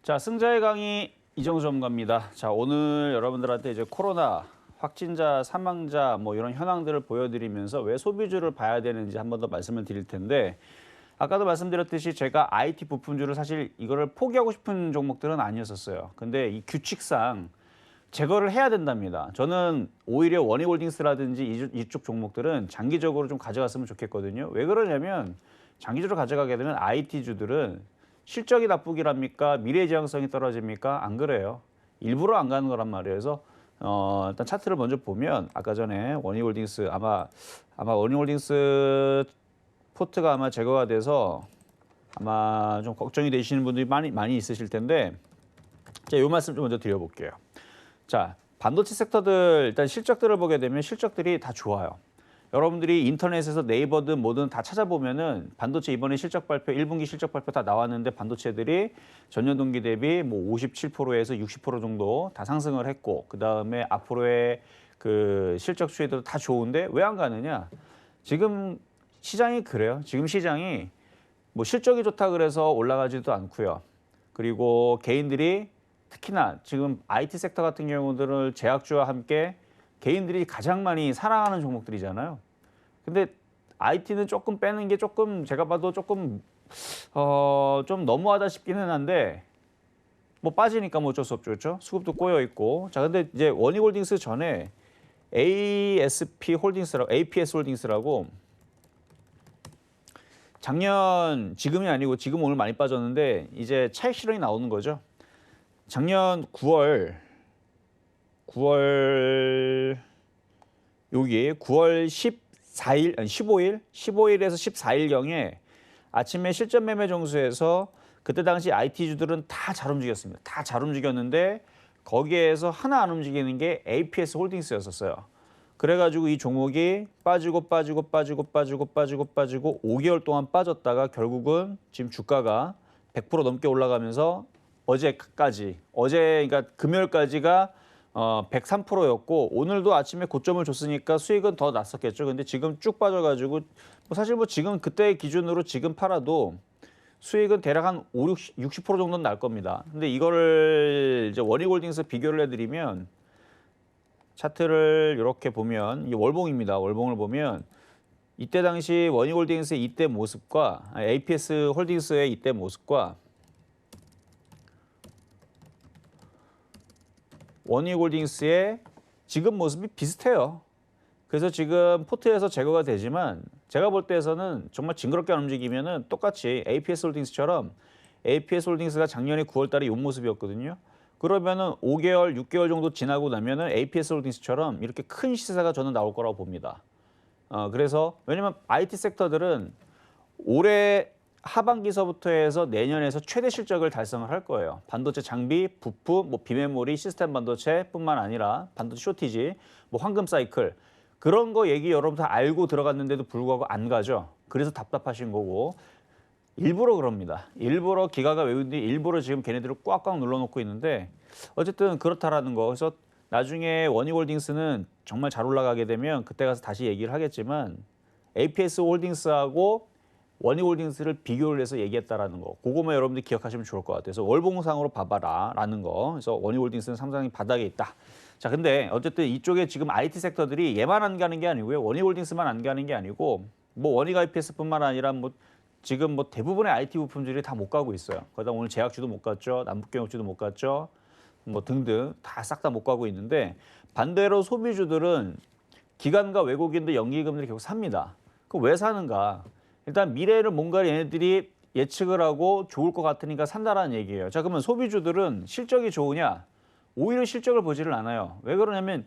자, 승자의 강의 이정수 전문가입니다. 자, 오늘 여러분들한테 이제 코로나 확진자, 사망자 뭐 이런 현황들을 보여드리면서 왜 소비주를 봐야 되는지 한 번 더 말씀을 드릴 텐데, 아까도 말씀드렸듯이 제가 IT 부품주를 사실 이거를 포기하고 싶은 종목들은 아니었었어요. 근데 이 규칙상 제거를 해야 된답니다. 저는 오히려 원희홀딩스라든지 이쪽 종목들은 장기적으로 좀 가져갔으면 좋겠거든요. 왜 그러냐면 장기적으로 가져가게 되면 IT주들은 실적이 나쁘기랍니까? 미래지향성이 떨어집니까? 안 그래요. 일부러 안 가는 거란 말이에요. 그래서 일단 차트를 먼저 보면 아까 전에 원희홀딩스 아마 원희홀딩스 포트가 아마 제거가 돼서 아마 좀 걱정이 되시는 분들이 많이 있으실 텐데, 자, 요 말씀 좀 먼저 드려볼게요. 자, 반도체 섹터들 일단 실적들을 보게 되면 실적들이 다 좋아요. 여러분들이 인터넷에서 네이버든 뭐든 다 찾아보면은 반도체 이번에 실적 발표, 1분기 실적 발표 다 나왔는데 반도체들이 전년 동기 대비 뭐 57%에서 60% 정도 다 상승을 했고, 그 다음에 앞으로의 그 실적 추이도 다 좋은데 왜 안 가느냐? 지금 시장이 그래요. 지금 시장이 뭐 실적이 좋다 그래서 올라가지도 않고요. 그리고 개인들이 특히나 지금 IT 섹터 같은 경우들은 제약주와 함께 개인들이 가장 많이 사랑하는 종목들이잖아요. 근데 IT는 조금 빼는 게 조금 제가 봐도 조금 좀 너무하다 싶기는 한데, 뭐 빠지니까 뭐 어쩔 수 없죠, 그렇죠? 수급도 꼬여 있고. 자, 근데 이제 원희홀딩스 전에 APS 홀딩스라고 작년, 지금이 아니고 지금 오늘 많이 빠졌는데 이제 차익 실현이 나오는 거죠. 작년 9월 여기 9월 14일 아니 15일에서 14일경에 아침에 실전 매매 정수에서 그때 당시 IT주들은 다 잘 움직였습니다. 다 잘 움직였는데 거기에서 하나 안 움직이는 게 APS 홀딩스였었어요. 그래가지고 이 종목이 빠지고 5개월 동안 빠졌다가 결국은 지금 주가가 100% 넘게 올라가면서 어제 그러니까 금요일까지가 103%였고 오늘도 아침에 고점을 줬으니까 수익은 더 났었겠죠. 근데 지금 쭉 빠져가지고 사실 뭐 지금 그때 기준으로 지금 팔아도 수익은 대략 한 60% 정도는 날 겁니다. 근데 이거를 이제 원희홀딩스 비교를 해드리면 차트를 이렇게 보면, 이 월봉입니다. 월봉을 보면 이때 당시 원희홀딩스의 이때 모습과 APS 홀딩스의 이때 모습과 원희홀딩스의 지금 모습이 비슷해요. 그래서 지금 포트에서 제거가 되지만 제가 볼 때에서는 정말 징그럽게 안 움직이면은 똑같이 APS 홀딩스처럼, APS 홀딩스가 작년에 9월 달에 이 모습이었거든요. 그러면은 5개월, 6개월 정도 지나고 나면은 APS 홀딩스처럼 이렇게 큰 시세가 저는 나올 거라고 봅니다. 그래서 왜냐면 IT 섹터들은 올해 하반기서부터 해서 내년에서 최대 실적을 달성을 할 거예요. 반도체 장비, 부품, 뭐 비메모리, 시스템 반도체뿐만 아니라 반도체 쇼티지, 뭐 황금 사이클, 그런 거 얘기 여러분 다 알고 들어갔는데도 불구하고 안 가죠. 그래서 답답하신 거고, 일부러 그럽니다. 일부러 기가가 외운데 일부러 지금 걔네들을 꽉꽉 눌러놓고 있는데, 어쨌든 그렇다라는 거. 그래서 나중에 원희홀딩스는 정말 잘 올라가게 되면 그때 가서 다시 얘기를 하겠지만 APS 홀딩스하고 원희홀딩스를 비교를 해서 얘기했다라는 거, 그거만 여러분들이 기억하시면 좋을 것 같아요. 그래서 월봉상으로 봐봐라라는 거. 그래서 원희홀딩스는 상당히 바닥에 있다. 자, 근데 어쨌든 이쪽에 지금 IT 섹터들이 얘만 안 가는 게 아니고요, 원희홀딩스만 안 가는 게 아니고 뭐 원희가 IPS뿐만 아니라 뭐 지금 뭐 대부분의 IT 부품들이 다 못 가고 있어요. 거기다 오늘 제약주도 못 갔죠, 남북경역주도 못 갔죠, 뭐 등등 다 싹 다 못 가고 있는데, 반대로 소비주들은 기관과 외국인들 연기금들이 계속 삽니다. 그럼 왜 사는가? 일단 미래를 뭔가 얘네들이 예측을 하고 좋을 것 같으니까 산다라는 얘기예요. 자, 그러면 소비주들은 실적이 좋으냐? 오히려 실적을 보지를 않아요. 왜 그러냐면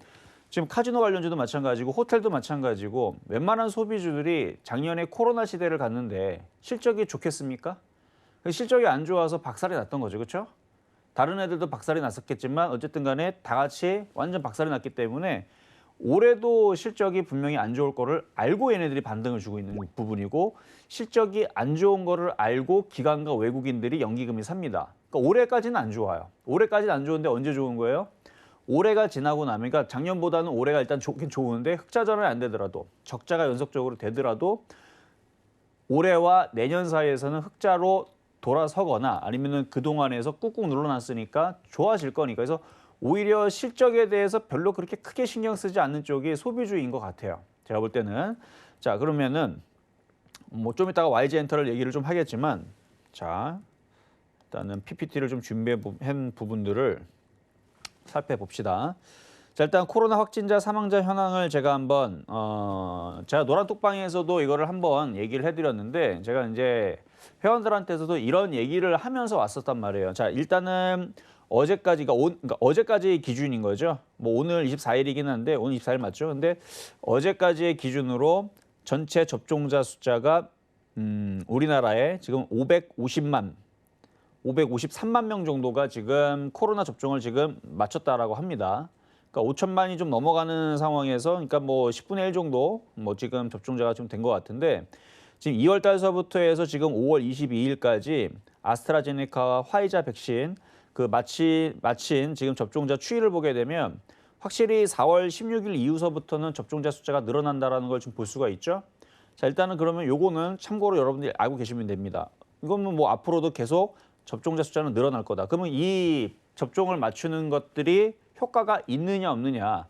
지금 카지노 관련주도 마찬가지고 호텔도 마찬가지고 웬만한 소비주들이 작년에 코로나 시대를 갔는데 실적이 좋겠습니까? 실적이 안 좋아서 박살이 났던 거죠. 그렇죠? 다른 애들도 박살이 났었겠지만 어쨌든 간에 다 같이 완전 박살이 났기 때문에 올해도 실적이 분명히 안 좋을 거를 알고 얘네들이 반등을 주고 있는 부분이고, 실적이 안 좋은 거를 알고 기관과 외국인들이 연기금이 삽니다. 그러니까 올해까지는 안 좋아요. 올해까지는 안 좋은데 언제 좋은 거예요? 올해가 지나고 나면, 그러니까 작년보다는 올해가 일단 좋긴 좋은데 흑자 전환이 안 되더라도, 적자가 연속적으로 되더라도 올해와 내년 사이에서는 흑자로 돌아서거나 아니면은 그 동안에서 꾹꾹 눌러놨으니까 좋아질 거니까. 그래서 오히려 실적에 대해서 별로 그렇게 크게 신경 쓰지 않는 쪽이 소비주의인 것 같아요. 제가 볼 때는. 자, 그러면은 뭐 좀 이따가 YG엔터를 얘기를 좀 하겠지만, 자, 일단은 PPT를 좀 준비한 부분들을 살펴봅시다. 자, 일단 코로나 확진자 사망자 현황을 제가 한번 제가 노란톡방에서도 이거를 한번 얘기를 해드렸는데, 제가 이제 회원들한테서도 이런 얘기를 하면서 왔었단 말이에요. 자, 일단은 그러니까 어제까지 기준인 거죠. 뭐 오늘 24일이긴 한데, 오늘 24일 맞죠? 근데 어제까지의 기준으로 전체 접종자 숫자가 우리나라에 지금 553만 명 정도가 지금 코로나 접종을 지금 마쳤다라고 합니다. 그러니까 5천만이 좀 넘어가는 상황에서, 그러니까 뭐 10분의 1 정도 뭐 지금 접종자가 좀 된 것 같은데, 지금 2월 달서부터 해서 지금 5월 22일까지 아스트라제네카와 화이자 백신 그 마친 지금 접종자 추이를 보게 되면 확실히 4월 16일 이후서부터는 접종자 숫자가 늘어난다라는 걸 좀 볼 수가 있죠. 자, 일단은 그러면 요거는 참고로 여러분들이 알고 계시면 됩니다. 이거는 뭐 앞으로도 계속 접종자 숫자는 늘어날 거다. 그러면 이 접종을 맞추는 것들이 효과가 있느냐 없느냐.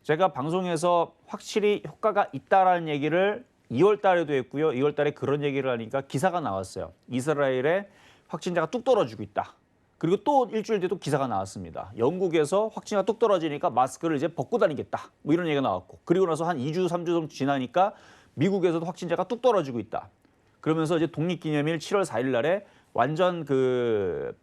제가 방송에서 확실히 효과가 있다라는 얘기를 2월 달에도 했고요. 2월 달에 그런 얘기를 하니까 기사가 나왔어요. 이스라엘에 확진자가 뚝 떨어지고 있다. 그리고 또 일주일 뒤에 또 기사가 나왔습니다. 영국에서 확진자가 뚝 떨어지니까 마스크를 이제 벗고 다니겠다. 뭐 이런 얘기가 나왔고. 그리고 나서 한 2주, 3주 정도 지나니까 미국에서도 확진자가 뚝 떨어지고 있다. 그러면서 이제 독립기념일 7월 4일 날에 완전 그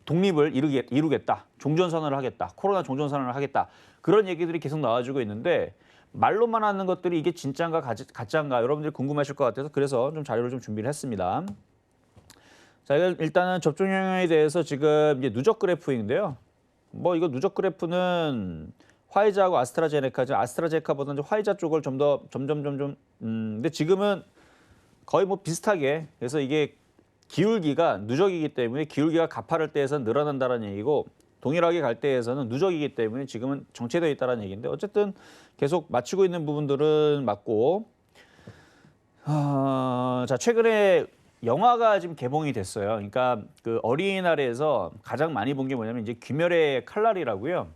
독립을 이루겠다. 종전선언을 하겠다. 코로나 종전선언을 하겠다. 그런 얘기들이 계속 나와주고 있는데, 말로만 하는 것들이 이게 진짜인가 가짜인가 여러분들이 궁금하실 것 같아서 그래서 좀 자료를 좀 준비를 했습니다. 자, 일단은 접종 영향에 대해서 지금 이제 누적 그래프인데요. 뭐 이거 누적 그래프는 화이자하고 아스트라제네카보다는 화이자 쪽을 점점 근데 지금은 거의 뭐 비슷하게, 그래서 이게 기울기가 누적이기 때문에 기울기가 가파를 때에서는 늘어난다는 얘기고, 동일하게 갈 때에서는 누적이기 때문에 지금은 정체되어 있다는 얘기인데, 어쨌든 계속 맞추고 있는 부분들은 맞고, 자, 최근에 영화가 지금 개봉이 됐어요. 그러니까 그 어린이날에서 가장 많이 본 게 뭐냐면 이제 귀멸의 칼날이라고요.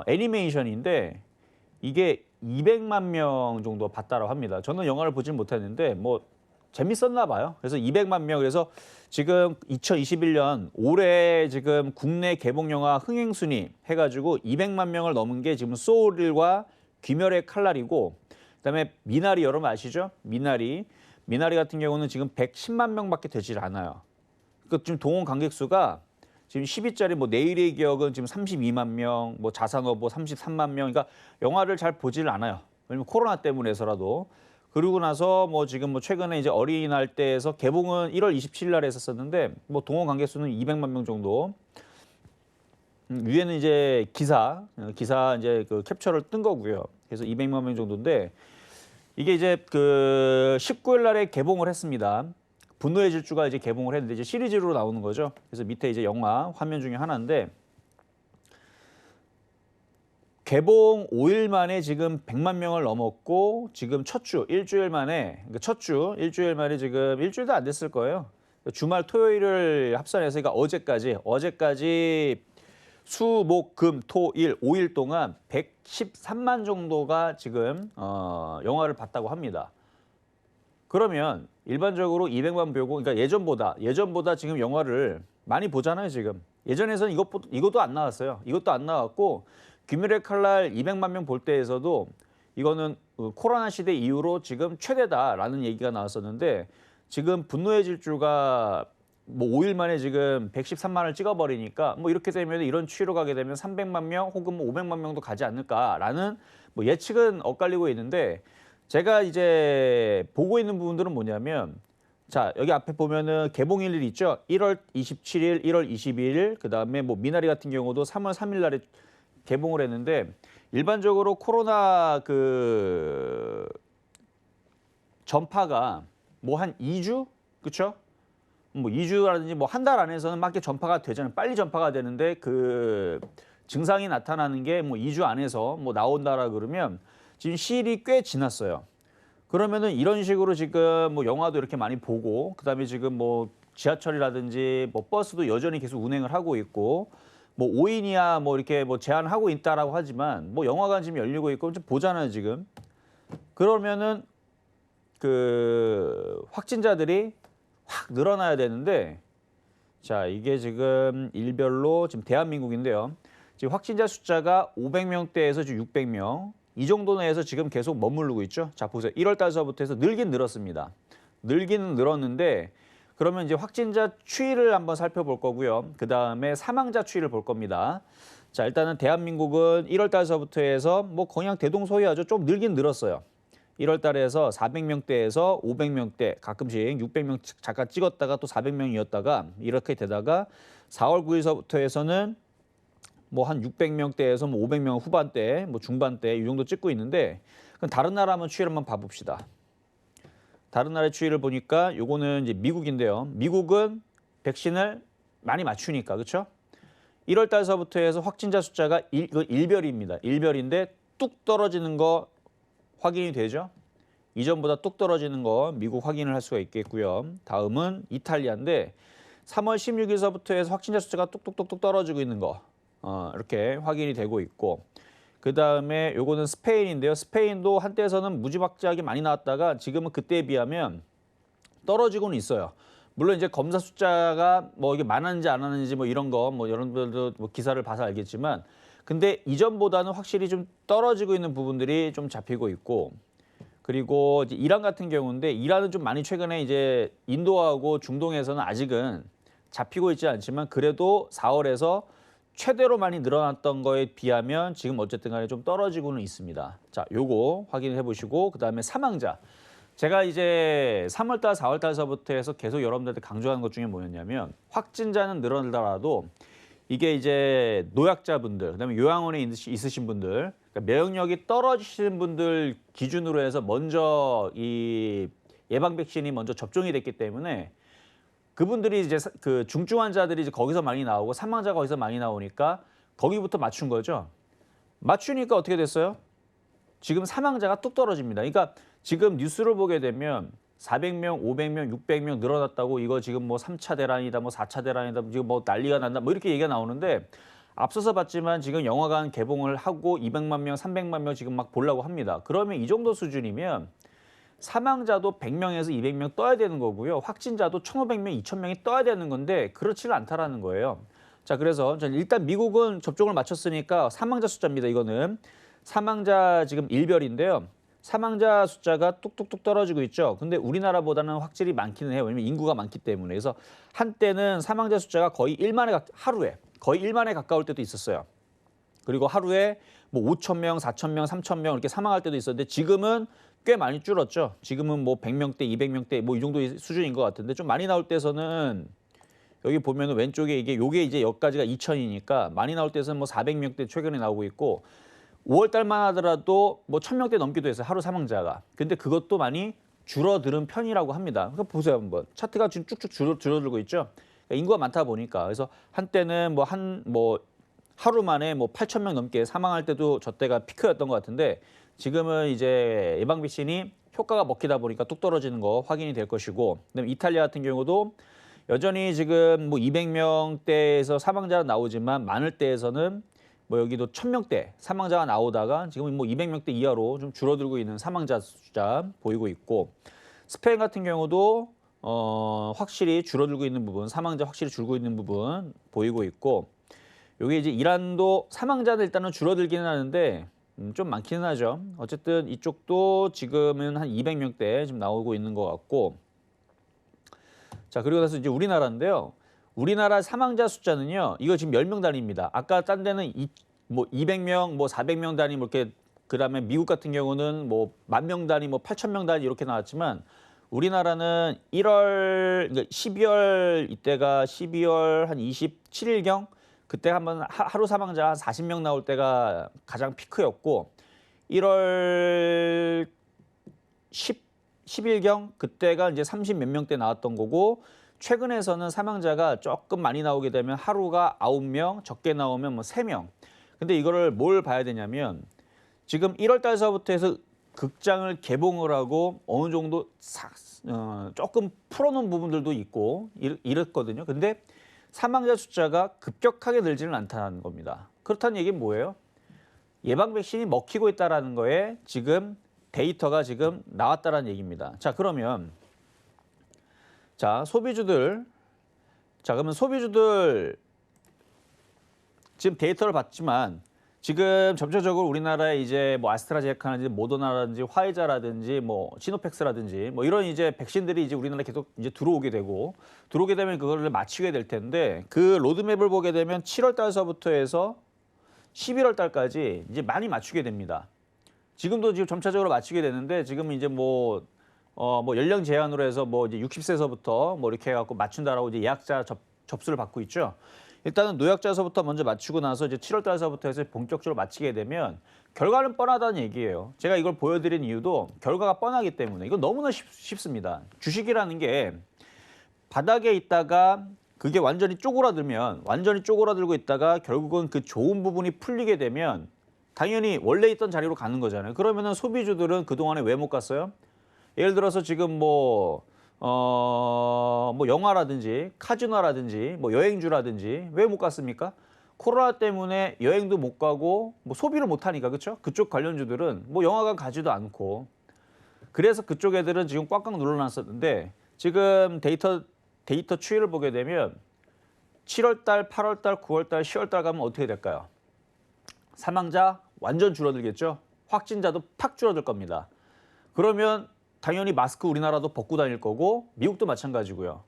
애니메이션인데 이게 200만 명 정도 봤다라고 합니다. 저는 영화를 보진 못했는데 뭐 재밌었나 봐요. 그래서 200만 명, 그래서 지금 2021년 올해 지금 국내 개봉 영화 흥행 순위 해가지고 200만 명을 넘은 게 지금 소울과 귀멸의 칼날이고, 그다음에 미나리 여러분 아시죠? 미나리 같은 경우는 지금 110만 명밖에 되질 않아요. 그 지금 동원 관객 수가 지금 10위짜리 뭐 내일의 기억은 지금 32만 명, 뭐 자산어보 33만 명. 그러니까 영화를 잘 보질 않아요. 왜냐면 코로나 때문에서라도. 그리고 나서 뭐 지금 뭐 최근에 이제 어린이날 때에서 개봉은 1월 27일 날에 했었는데 뭐 동원 관객 수는 200만 명 정도. 위에는 이제 기사 이제 그 캡처를 뜬 거고요. 그래서 200만 명 정도인데, 이게 이제 그 19일 날에 개봉을 했습니다. 분노의 질주가 이제 개봉을 했는데 이제 시리즈로 나오는 거죠. 그래서 밑에 이제 영화 화면 중에 하나인데, 개봉 5일 만에 지금 100만 명을 넘었고, 지금 일주일 만에 지금 일주일도 안 됐을 거예요. 주말 토요일을 합산해서 그러니까 어제까지 수, 목, 금, 토, 일 5일 동안 113만 정도가 지금 영화를 봤다고 합니다. 그러면 일반적으로 200만 보고, 그러니까 예전보다 지금 영화를 많이 보잖아요, 지금. 예전에는 이것도 안 나왔어요. 이것도 안 나왔고, 귀멸의 칼날 200만 명 볼 때에서도 이거는 코로나 시대 이후로 지금 최대다라는 얘기가 나왔었는데, 지금 분노의 질주가 뭐 5일 만에 지금 113만을 찍어버리니까 뭐 이렇게 되면 이런 추이로 가게 되면 300만 명 혹은 뭐 500만 명도 가지 않을까라는 뭐 예측은 엇갈리고 있는데, 제가 이제 보고 있는 부분들은 뭐냐면, 자, 여기 앞에 보면은 개봉일 있죠. 1월 27일, 1월 22일, 그다음에 뭐 미나리 같은 경우도 3월 3일 날에 개봉을 했는데, 일반적으로 코로나 그 전파가 뭐 한 2주? 그렇죠? 뭐 2주라든지 뭐 한 달 안에서는 막 이렇게 전파가 되잖아요. 빨리 전파가 되는데 그 증상이 나타나는 게 뭐 2주 안에서 뭐 나온다라 그러면 지금 시일이 꽤 지났어요. 그러면은 이런 식으로 지금 뭐 영화도 이렇게 많이 보고 그다음에 지금 뭐 지하철이라든지 뭐 버스도 여전히 계속 운행을 하고 있고 뭐 5인이야 뭐 이렇게 뭐 제한하고 있다라고 하지만 뭐 영화관 지금 열리고 있고 좀 보잖아요, 지금. 그러면은 그 확진자들이 확 늘어나야 되는데 자, 이게 지금 일별로 지금 대한민국인데요. 지금 확진자 숫자가 500명대에서 지금 600명. 이 정도 내에서 지금 계속 머무르고 있죠. 자, 보세요. 1월 달서부터 해서 늘긴 늘었습니다. 늘기는 늘었는데 그러면 이제 확진자 추이를 한번 살펴볼 거고요. 그다음에 사망자 추이를 볼 겁니다. 자, 일단은 대한민국은 1월 달서부터 해서 뭐 그냥 대동소이하죠. 좀 늘긴 늘었어요. 1월 달에서 400명대에서 500명대, 가끔씩 600명 잠깐 찍었다가 또 400명이었다가 이렇게 되다가 4월 9일서부터 해서는 뭐 한 600명대에서 뭐 500명 후반대, 뭐 중반대 이 정도 찍고 있는데 그럼 다른 나라 한번 추이를 한번 봐봅시다. 다른 나라의 추이를 보니까 요거는 이제 미국인데요. 미국은 백신을 많이 맞추니까 그렇죠? 1월 달서부터 해서 확진자 숫자가 일별입니다. 일별인데 뚝 떨어지는 거 확인이 되죠? 이전보다 뚝 떨어지는 거 미국 확인을 할 수가 있겠고요. 다음은 이탈리아인데 3월 16일서부터 해서 확진자 숫자가 뚝뚝뚝뚝 떨어지고 있는 거 이렇게 확인이 되고 있고 그다음에 요거는 스페인인데요. 스페인도 한때에서는 무지막지하게 많이 나왔다가 지금은 그때에 비하면 떨어지고는 있어요. 물론 이제 검사 숫자가 뭐 이게 많았는지 안 왔는지 뭐 이런 거 뭐 여러분들도 뭐 기사를 봐서 알겠지만 근데 이전보다는 확실히 좀 떨어지고 있는 부분들이 좀 잡히고 있고 그리고 이제 이란 같은 경우인데 이란은 좀 많이 최근에 이제 인도하고 중동에서는 아직은 잡히고 있지 않지만 그래도 4월에서 최대로 많이 늘어났던 거에 비하면 지금 어쨌든 간에 좀 떨어지고는 있습니다. 자, 요거 확인해 보시고 그다음에 사망자. 제가 이제 3월달, 4월달서부터 해서 계속 여러분들한테 강조하는 것 중에 뭐였냐면 확진자는 늘어나더라도 이게 이제 노약자분들, 그다음에 요양원에 있으신 분들, 그러니까 면역력이 떨어지시는 분들 기준으로 해서 먼저 이 예방 백신이 먼저 접종이 됐기 때문에 그분들이 이제 그 중증 환자들이 이제 거기서 많이 나오고 사망자가 거기서 많이 나오니까 거기부터 맞춘 거죠. 맞추니까 어떻게 됐어요? 지금 사망자가 뚝 떨어집니다. 그러니까 지금 뉴스를 보게 되면 400명, 500명, 600명 늘어났다고 이거 지금 뭐 3차 대란이다, 뭐 4차 대란이다, 지금 뭐 난리가 난다, 뭐 이렇게 얘기가 나오는데 앞서서 봤지만 지금 영화관 개봉을 하고 200만 명, 300만 명 지금 막 보려고 합니다. 그러면 이 정도 수준이면 사망자도 100명에서 200명 떠야 되는 거고요. 확진자도 1,500명, 2,000명이 떠야 되는 건데 그렇지는 않다라는 거예요. 자, 그래서 일단 미국은 접종을 마쳤으니까 사망자 숫자입니다. 이거는 사망자 지금 일별인데요. 사망자 숫자가 뚝뚝뚝 떨어지고 있죠. 근데 우리나라보다는 확실히 많기는 해요. 왜냐면 인구가 많기 때문에. 그래서 한때는 사망자 숫자가 거의 1만에 하루에 거의 1만에 가까울 때도 있었어요. 그리고 하루에 뭐 5,000명, 4,000명, 3,000명 이렇게 사망할 때도 있었는데 지금은 꽤 많이 줄었죠. 지금은 뭐 100명대, 200명대 뭐 이 정도 수준인 것 같은데 좀 많이 나올 때서는 여기 보면은 왼쪽에 요게 이제 여기까지가 2,000이니까 많이 나올 때서는 뭐 400명대 최근에 나오고 있고 5월 달만 하더라도 뭐 1,000명대 넘기도 했어요. 하루 사망자가. 근데 그것도 많이 줄어드는 편이라고 합니다. 그러니까 보세요 한번. 차트가 지금 쭉쭉 줄어들고 있죠. 그러니까 인구가 많다 보니까. 그래서 한때는 뭐 하루 만에 뭐 8,000명 넘게 사망할 때도 저 때가 피크였던 것 같은데 지금은 이제 예방 백신이 효과가 먹히다 보니까 뚝 떨어지는 거 확인이 될 것이고 그다음에 이탈리아 같은 경우도 여전히 지금 뭐 200명대에서 사망자가 나오지만 많을 때에서는 뭐 여기도 1,000명대 사망자가 나오다가 지금은 뭐 200명대 이하로 좀 줄어들고 있는 사망자 숫자 보이고 있고 스페인 같은 경우도 확실히 줄어들고 있는 부분, 사망자 확실히 줄고 있는 부분 보이고 있고 여기 이제 이란도 사망자는 일단은 줄어들기는 하는데 좀 많기는 하죠. 어쨌든 이쪽도 지금은 한 200명대 지금 나오고 있는 것 같고 자, 그리고 나서 이제 우리나라인데요. 우리나라 사망자 숫자는요. 이거 지금 10명 단위입니다. 아까 딴 데는 뭐 200명, 뭐 400명 단위 뭐 이렇게 그다음에 미국 같은 경우는 뭐 10,000명 단위, 뭐 8,000명 단위 이렇게 나왔지만 우리나라는 1월 그러니까 12월 이때가 12월 한 27일경 그때 한번 하루 사망자 한 40명 나올 때가 가장 피크였고 1월 10일경 그때가 이제 30 몇 명대 나왔던 거고 최근에서는 사망자가 조금 많이 나오게 되면 하루가 9명, 적게 나오면 뭐 3명. 근데 이거를 뭘 봐야 되냐면 지금 1월 달서부터 해서 극장을 개봉을 하고 어느 정도 조금 풀어놓은 부분들도 있고 이랬거든요. 근데 사망자 숫자가 급격하게 늘지는 않다는 겁니다. 그렇다는 얘기는 뭐예요? 예방 백신이 먹히고 있다는 거에 지금 데이터가 지금 나왔다는 얘기입니다. 자, 그러면 소비주들, 그러면 소비주들 지금 데이터를 봤지만 지금 점차적으로 우리나라에 이제 뭐 아스트라제네카라든지 모더나라든지 화이자라든지 뭐 시노팩스라든지 뭐 이런 이제 백신들이 이제 우리나라에 계속 이제 들어오게 되면 그거를 맞추게 될 텐데, 그 로드맵을 보게 되면 7월 달서부터 해서 11월 달까지 이제 많이 맞추게 됩니다. 지금도 지금 점차적으로 맞추게 되는데, 지금 이제 뭐 연령 제한으로 해서 뭐 이제 60세서부터 뭐 이렇게 해갖고 맞춘다라고 이제 예약자 접수를 받고 있죠. 일단은 노약자서부터 먼저 맞추고 나서 이제 7월 달서부터 해서 본격적으로 맞추게 되면 결과는 뻔하다는 얘기예요. 제가 이걸 보여드린 이유도 결과가 뻔하기 때문에. 이건 너무나 쉽습니다. 주식이라는 게 바닥에 있다가 그게 완전히 쪼그라들고 있다가 결국은 그 좋은 부분이 풀리게 되면 당연히 원래 있던 자리로 가는 거잖아요. 그러면은 소비주들은 그동안에 왜 못 갔어요? 예를 들어서 지금 뭐 영화라든지 카지노라든지 뭐 여행주라든지 왜 못 갔습니까? 코로나 때문에 여행도 못 가고 뭐 소비를 못 하니까, 그렇죠? 그쪽 관련주들은 뭐 영화관 가지도 않고, 그래서 그쪽 애들은 지금 꽉꽉 눌러놨었는데, 지금 데이터 추이를 보게 되면 7월 달, 8월 달, 9월 달, 10월 달 가면 어떻게 될까요? 사망자 완전 줄어들겠죠? 확진자도 팍 줄어들 겁니다. 그러면 당연히 마스크 우리나라도 벗고 다닐 거고, 미국도 마찬가지고요.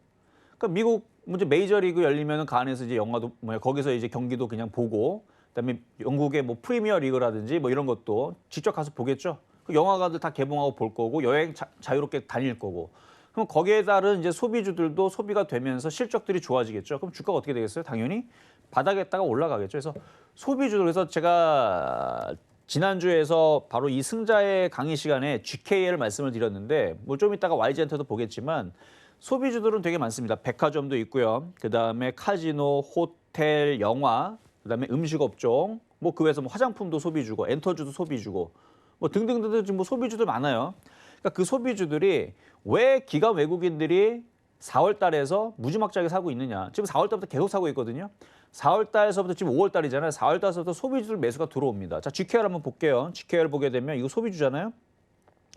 그러니까 미국 이제 메이저리그 열리면은 그 안에서 이제 영화도 거기서 이제 경기도 그냥 보고, 그다음에 영국의 뭐 프리미어 리그라든지 뭐 이런 것도 직접 가서 보겠죠. 그 영화관들 다 개봉하고 볼 거고, 여행 자유롭게 다닐 거고. 그럼 거기에 따른 이제 소비주들도 소비가 되면서 실적들이 좋아지겠죠. 그럼 주가가 어떻게 되겠어요? 당연히 바닥에다가 올라가겠죠. 그래서 소비주들, 그래서 제가 지난주에서 바로 이 승자의 강의 시간에 GK를 말씀을 드렸는데, 뭐 좀 이따가 YG한테도 보겠지만 소비주들은 되게 많습니다. 백화점도 있고요. 그다음에 카지노, 호텔, 영화, 그다음에 음식업종, 뭐 그 외에서 뭐 화장품도 소비주고, 엔터주도 소비주고, 뭐 등등등등 지금 뭐 소비주들 많아요. 그러니까 그 소비주들이 왜 기관 외국인들이 4월 달에서 무지막지하게 사고 있느냐. 지금 4월 달부터 계속 사고 있거든요. 4월 달에서부터 지금 5월 달이잖아요. 4월 달에서부터 소비주들 매수가 들어옵니다. 자, GKR 한번 볼게요. GKR 보게 되면 이거 소비주잖아요.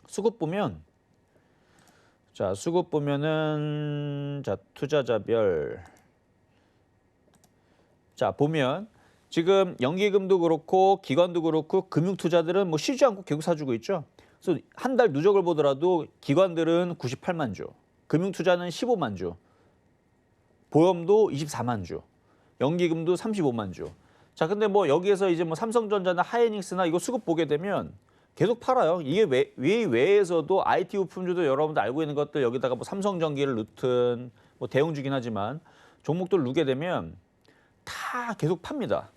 수급 보면, 수급 보면은 투자자별, 보면 지금 연기금도 그렇고 기관도 그렇고 금융투자들은 뭐 쉬지 않고 계속 사주고 있죠. 그래서 한 달 누적을 보더라도 기관들은 98만 주, 금융투자는 15만 주, 보험도 24만 주, 연기금도 35만 주. 자, 근데 뭐 여기에서 이제 뭐 삼성전자나 하이닉스나 이거 수급 보게 되면 계속 팔아요. 이게 외에서도 IT 부품주도 여러분들 알고 있는 것들, 여기다가 뭐 삼성전기를 넣든 뭐 대형주긴 하지만 종목들 누게 되면 다 계속 팝니다.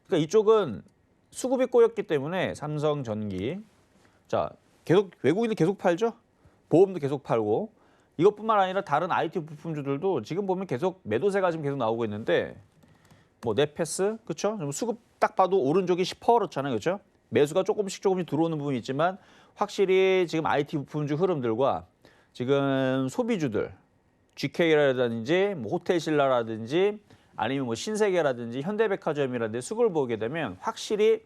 그러니까 이쪽은 수급이 꼬였기 때문에 삼성전기, 계속 외국인들 계속 팔죠. 보험도 계속 팔고, 이것뿐만 아니라 다른 IT 부품주들도 지금 보면 계속 매도세가 지금 계속 나오고 있는데, 뭐 넷패스, 그렇죠? 수급 딱 봐도 오른쪽이 10%잖아요, 그렇죠? 매수가 조금씩 들어오는 부분이 있지만 확실히 지금 IT 부품주 흐름들과 지금 소비주들, GK라든지 뭐 호텔신라라든지 아니면 뭐 신세계라든지 현대백화점이라든지 수급을 보게 되면 확실히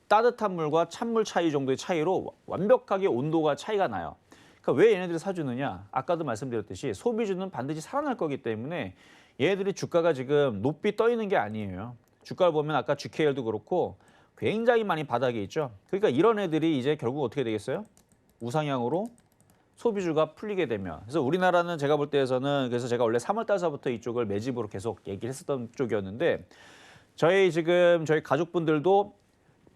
따뜻한 물과 찬물 차이 정도의 차이로 완벽하게 온도가 차이가 나요. 그러니까 왜 얘네들이 사주느냐? 아까도 말씀드렸듯이 소비주는 반드시 살아날 거기 때문에 얘네들이 주가가 지금 높이 떠 있는 게 아니에요. 주가를 보면 아까 GKL도 그렇고 굉장히 많이 바닥에 있죠. 그러니까 이런 애들이 이제 결국 어떻게 되겠어요? 우상향으로 소비주가 풀리게 되면. 그래서 우리나라는 제가 볼 때에서는, 그래서 제가 원래 3월 달서부터 이쪽을 매집으로 계속 얘기를 했었던 쪽이었는데, 저희 가족분들도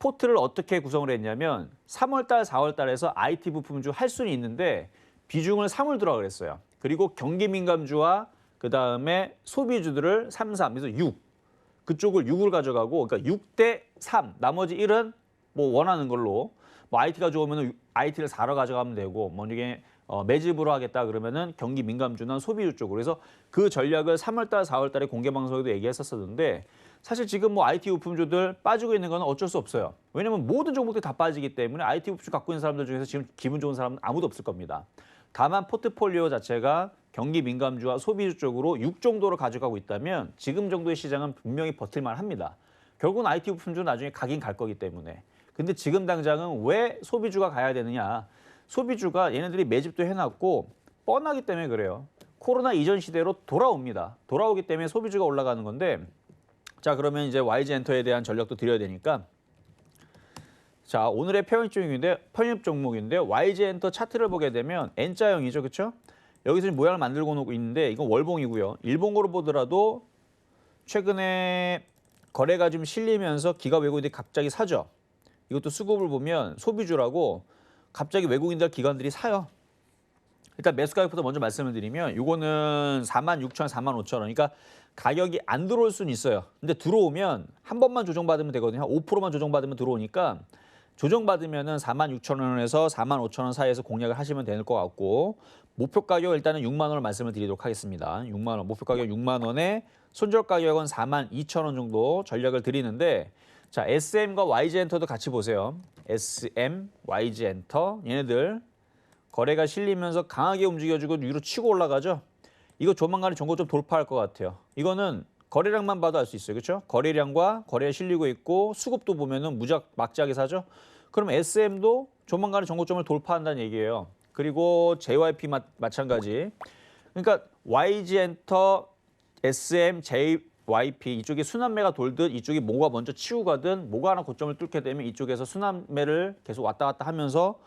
포트를 어떻게 구성을 했냐면 3월 달, 4월 달에서 IT 부품주 할 수는 있는데 비중을 3을 두라고 그랬어요. 그리고 경기 민감주와 그다음에 소비주들을 3, 3, 그래서 6. 그쪽을 6을 가져가고, 그러니까 6대 3, 나머지 1은 뭐 원하는 걸로, 뭐 IT가 좋으면 IT를 4로 가져가면 되고, 뭐 이게 매집으로 하겠다 그러면은 경기 민감주나 소비주 쪽으로. 그래서 그 전략을 3월달, 4월달에 공개 방송에도 얘기했었었는데 사실 지금 뭐 IT 부품주들 빠지고 있는 건 어쩔 수 없어요. 왜냐면 모든 종목들이 다 빠지기 때문에 IT 부품주 갖고 있는 사람들 중에서 지금 기분 좋은 사람은 아무도 없을 겁니다. 다만 포트폴리오 자체가 경기 민감주와 소비주 쪽으로 6 정도로 가져가고 있다면 지금 정도의 시장은 분명히 버틸만 합니다. 결국은 IT 부품주는 나중에 가긴 갈 거기 때문에. 근데 지금 당장은 왜 소비주가 가야 되느냐. 소비주가 얘네들이 매집도 해놨고 뻔하기 때문에 그래요. 코로나 이전 시대로 돌아옵니다. 돌아오기 때문에 소비주가 올라가는 건데 자 그러면 이제 YG엔터에 대한 전략도 드려야 되니까 자 오늘의 편입 종목인데 YG엔터 차트를 보게 되면 N자형이죠. 그렇죠? 여기서 지금 모양을 만들고 놓고 있는데 이건 월봉이고요. 일봉으로 보더라도 최근에 거래가 좀 실리면서 기가 외국인들이 갑자기 사죠. 이것도 수급을 보면 소비주라고 갑자기 외국인들 기관들이 사요. 일단 매수 가격부터 먼저 말씀을 드리면 이거는 46,000원, 45,000원. 그러니까 가격이 안 들어올 수는 있어요. 근데 들어오면 한 번만 조정받으면 되거든요. 5%만 조정받으면 들어오니까 조정받으면은 46,000원에서 45,000원 사이에서 공략을 하시면 될 것 같고 목표 가격 일단은 6만 원을 말씀을 드리도록 하겠습니다. 6만 원, 목표 가격 6만 원에 손절 가격은 42,000원 정도 전략을 드리는데 자 SM과 YG엔터도 같이 보세요. SM, YG엔터 얘네들 거래가 실리면서 강하게 움직여주고 위로 치고 올라가죠. 이거 조만간에 종고 좀 돌파할 것 같아요. 이거는 거래량만 봐도 알 수 있어요. 그렇죠? 거래량과 거래에 실리고 있고 수급도 보면은 막지하게 사죠. 그럼 SM도 조만간에 종고점을 돌파한다는 얘기예요. 그리고 JYP 마찬가지. 그러니까 YG엔터, SM, JYP 이쪽에 순환매가 돌듯 이쪽이 뭐가 먼저 치고 가든 뭐가 하나 고점을 뚫게 되면 이쪽에서 순환매를 계속 왔다 갔다 하면서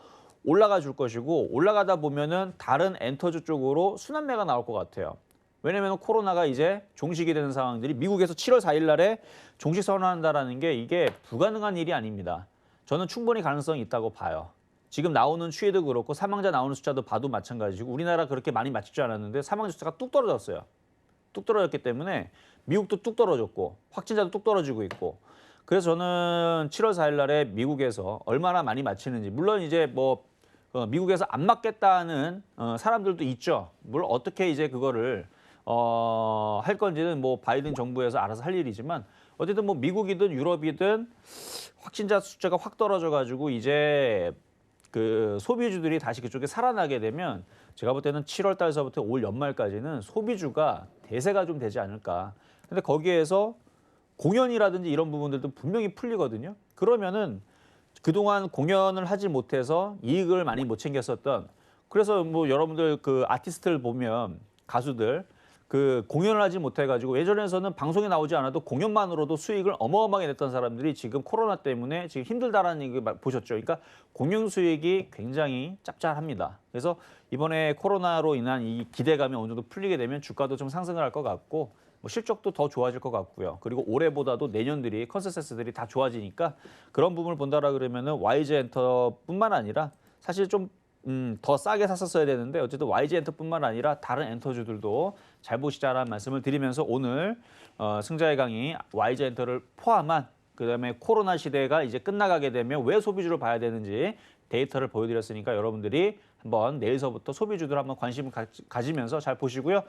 올라가 줄 것이고 올라가다 보면은 다른 엔터주 쪽으로 순환매가 나올 것 같아요. 왜냐하면 코로나가 이제 종식이 되는 상황들이 미국에서 7월 4일 날에 종식 선언한다라는 게 이게 불가능한 일이 아닙니다. 저는 충분히 가능성이 있다고 봐요. 지금 나오는 추이도 그렇고 사망자 나오는 숫자도 봐도 마찬가지고 우리나라 그렇게 많이 맞지 않았는데 사망자 숫자가 뚝 떨어졌어요. 뚝 떨어졌기 때문에 미국도 뚝 떨어졌고 확진자도 뚝 떨어지고 있고 그래서 저는 7월 4일 날에 미국에서 얼마나 많이 맞히는지 물론 이제 뭐 미국에서 안 맞겠다는 사람들도 있죠. 물론 어떻게 이제 그거를 할 건지는 뭐 바이든 정부에서 알아서 할 일이지만 어쨌든 뭐 미국이든 유럽이든 확진자 숫자가 확 떨어져 가지고 이제 그 소비주들이 다시 그쪽에 살아나게 되면 제가 볼 때는 7월 달서부터 올 연말까지는 소비주가 대세가 좀 되지 않을까. 근데 거기에서 공연이라든지 이런 부분들도 분명히 풀리거든요. 그러면은 그동안 공연을 하지 못해서 이익을 많이 못 챙겼었던 그래서 뭐 여러분들 그 아티스트를 보면 가수들 그 공연을 하지 못해가지고 예전에서는 방송에 나오지 않아도 공연만으로도 수익을 어마어마하게 냈던 사람들이 지금 코로나 때문에 지금 힘들다라는 얘기 보셨죠. 그러니까 공연 수익이 굉장히 짭짤합니다. 그래서 이번에 코로나로 인한 이 기대감이 어느 정도 풀리게 되면 주가도 좀 상승을 할 것 같고 뭐 실적도 더 좋아질 것 같고요. 그리고 올해보다도 내년들이 컨센서스들이 다 좋아지니까 그런 부분을 본다라 그러면은 YG엔터뿐만 아니라 사실 좀 더 싸게 샀었어야 되는데 어쨌든 YG엔터뿐만 아니라 다른 엔터주들도 잘 보시자라는 말씀을 드리면서 오늘 승자의 강의 YG엔터를 포함한 그다음에 코로나 시대가 이제 끝나가게 되면 왜 소비주를 봐야 되는지 데이터를 보여드렸으니까 여러분들이 한번 내일서부터 소비주들 한번 관심을 가지면서 잘 보시고요.